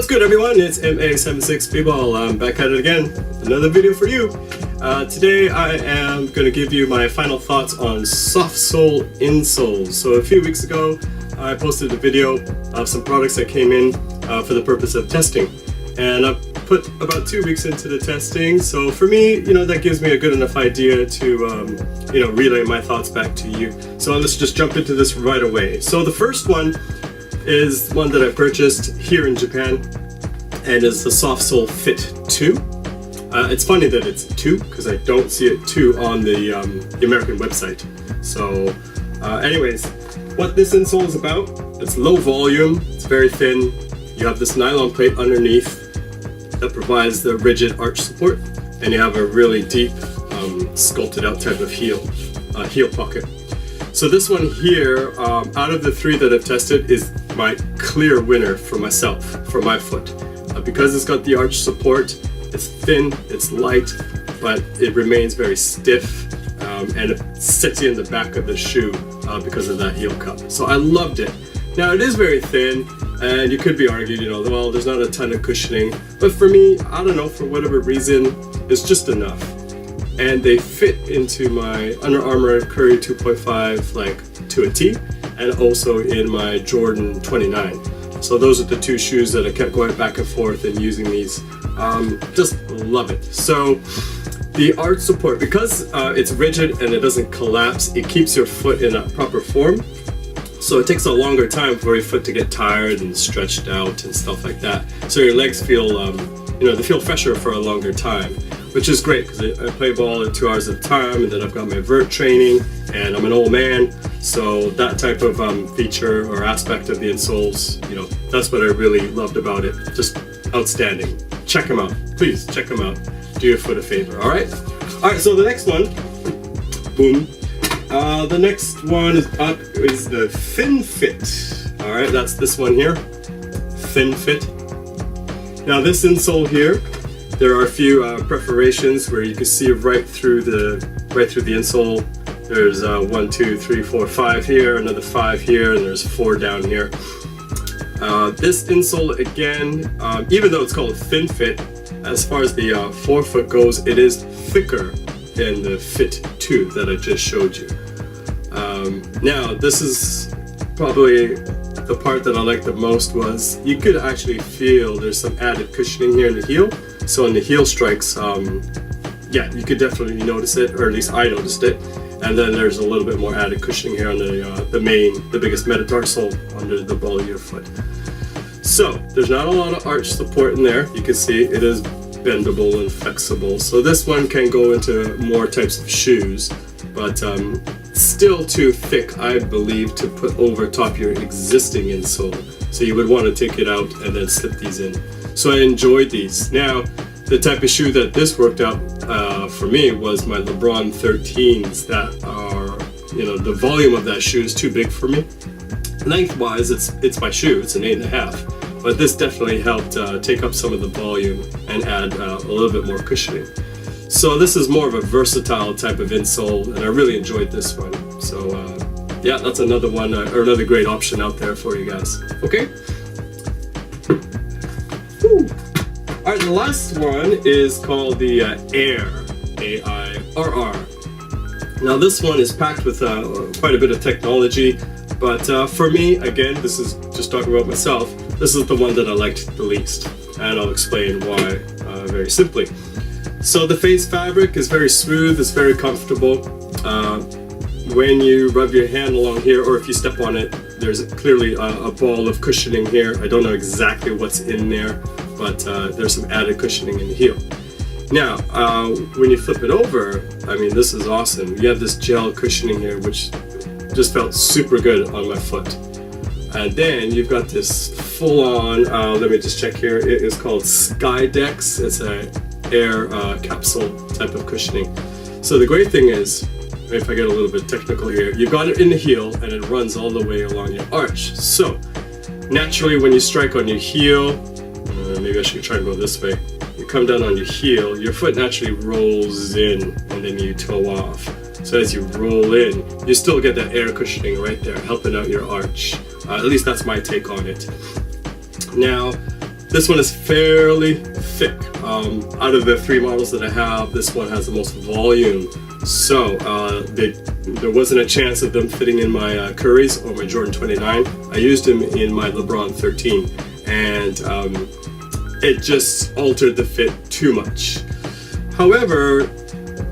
What's good, everyone? It's MA76B-Ball. I'm back at it again. Another video for you. Today I am going to give you my final thoughts on SofSole insoles. So a few weeks ago I posted a video of some products that came in for the purpose of testing. And I've put about 2 weeks into the testing. So for me, that gives me a good enough idea to, relay my thoughts back to you. So let's just jump into this right away. So the first one is one that I purchased here in Japan, and it's the SofSole Fit 2. It's funny that it's 2 because I don't see it 2 on the American website. So anyways, what this insole is about, it's low volume, it's very thin. You have this nylon plate underneath that provides the rigid arch support, and you have a really deep sculpted out type of heel pocket. So this one here, out of the 3 that I've tested, is my clear winner for myself, for my foot. Because it's got the arch support, it's thin, it's light, but it remains very stiff, and it sits you in the back of the shoe because of that heel cup. So I loved it. Now it is very thin, and you could be argued, well, there's not a ton of cushioning, but for me, I don't know, for whatever reason, it's just enough. And they fit into my Under Armour Curry 2.5 to a T, and also in my Jordan 29. So those are the 2 shoes that I kept going back and forth and using these. Just love it. So the arch support, because it's rigid and it doesn't collapse, it keeps your foot in a proper form. So it takes a longer time for your foot to get tired and stretched out and stuff like that. So your legs feel, they feel fresher for a longer time, which is great because I play ball at 2 hours at a time, and then I've got my vert training, and I'm an old man. So that type of feature or aspect of the insoles, that's what I really loved about it. Just outstanding. Check them out. Please check them out. Do your foot a favor. All right. So the next one, boom. The next one is up is the Thin Fit. All right, that's this one here, Thin Fit. Now this insole here, there are a few perforations where you can see right through the insole. There's 1, 2, 3, 4, 5 here, another 5 here, and there's 4 down here. This insole again, even though it's called Thin Fit, as far as the forefoot goes, it is thicker than the Fit 2 that I just showed you. Now this is probably the part that I liked the most. Was you could actually feel there's some added cushioning here in the heel. So in the heel strikes, you could definitely notice it, or at least I noticed it. And then there's a little bit more added cushioning here on the biggest metatarsal under the ball of your foot. So there's not a lot of arch support in there. You can see it is bendable and flexible. So this one can go into more types of shoes, but still too thick, I believe, to put over top your existing insole. So you would want to take it out and then slip these in. So I enjoyed these. Now, the type of shoe that this worked out for me was my LeBron 13s that are, the volume of that shoe is too big for me. Lengthwise, it's my shoe, it's an 8.5. But this definitely helped take up some of the volume and add a little bit more cushioning. So this is more of a versatile type of insole, and I really enjoyed this one. So that's another one, or another great option out there for you guys. Okay? All right, the last one is called the Air, A-I-R-R. Now this one is packed with quite a bit of technology, but for me, again, this is just talking about myself, this is the one that I liked the least, and I'll explain why very simply. So the face fabric is very smooth, it's very comfortable. When you rub your hand along here, or if you step on it, there's clearly a ball of cushioning here. I don't know exactly what's in there, but there's some added cushioning in the heel. Now, when you flip it over, this is awesome. You have this gel cushioning here, which just felt super good on my foot. And then you've got this full-on, let me just check here, it is called Skydex. It's a air capsule type of cushioning. So the great thing is, if I get a little bit technical here, you've got it in the heel and it runs all the way along your arch. So naturally when you strike on your heel, maybe I should try and go this way, you come down on your heel, your foot naturally rolls in and then you toe off. So as you roll in, you still get that air cushioning right there, helping out your arch. At least that's my take on it. Now, This one is fairly thick. Out of the 3 models that I have, this one has the most volume. So there wasn't a chance of them fitting in my Currys or my Jordan 29. I used them in my LeBron 13, and it just altered the fit too much. However,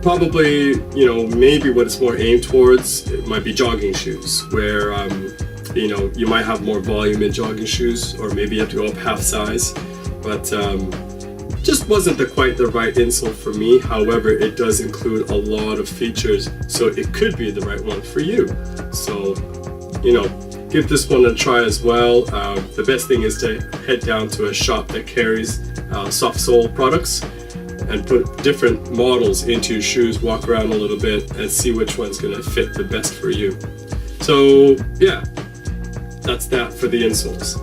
probably, maybe what it's more aimed towards, it might be jogging shoes, where you might have more volume in jogging shoes, or maybe you have to go up half size, but just wasn't quite the right insole for me. However, it does include a lot of features, so it could be the right one for you. So, give this one a try as well. The best thing is to head down to a shop that carries SofSole products and put different models into your shoes, walk around a little bit, and see which one's going to fit the best for you. So, yeah, that's that for the insoles.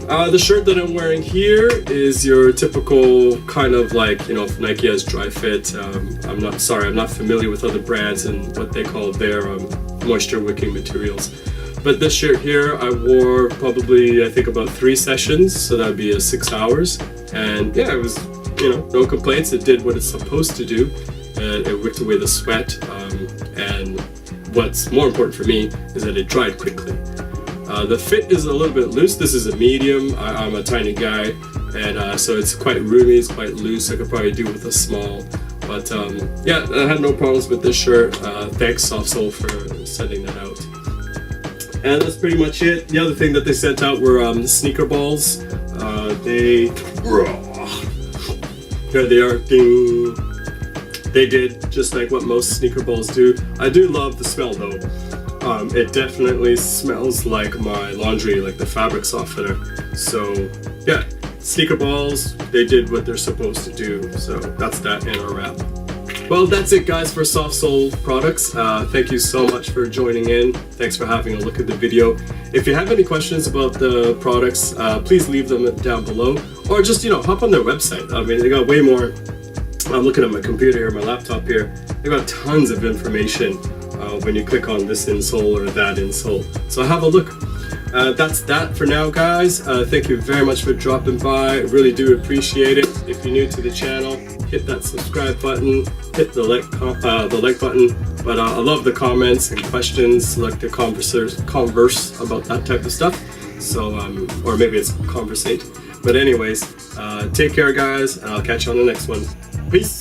The shirt that I'm wearing here is your typical kind of like, if Nike has dry fit. I'm not familiar with other brands and what they call their moisture wicking materials. But this shirt here I wore probably, I think, about 3 sessions, so that'd be 6 hours. And yeah, it was, no complaints. It did what it's supposed to do. It wicked away the sweat. And what's more important for me is that it dried quickly. The fit is a little bit loose. This is a medium. I'm a tiny guy, and so it's quite roomy, it's quite loose. I could probably do with a small. But yeah, I had no problems with this shirt. Thanks SofSole for sending that out. And that's pretty much it. The other thing that they sent out were sneaker balls. Here they are. Ding. They did just like what most sneaker balls do. I do love the smell though. It definitely smells like my laundry, like the fabric softener. So yeah, sneaker balls, they did what they're supposed to do. So that's that in a wrap. Well, that's it guys for SofSole products. Thank you so much for joining in. Thanks for having a look at the video. If you have any questions about the products, please leave them down below, or just hop on their website. I mean, they got way more. I'm looking at my computer here, my laptop here. They got tons of information when you click on this insole or that insole. So have a look. That's that for now, guys. Thank you very much for dropping by. I really do appreciate it. If you're new to the channel, hit that subscribe button, hit the like button. But I love the comments and questions, like to converse about that type of stuff. So, or maybe it's conversate. But anyways, take care, guys, and I'll catch you on the next one. Peace.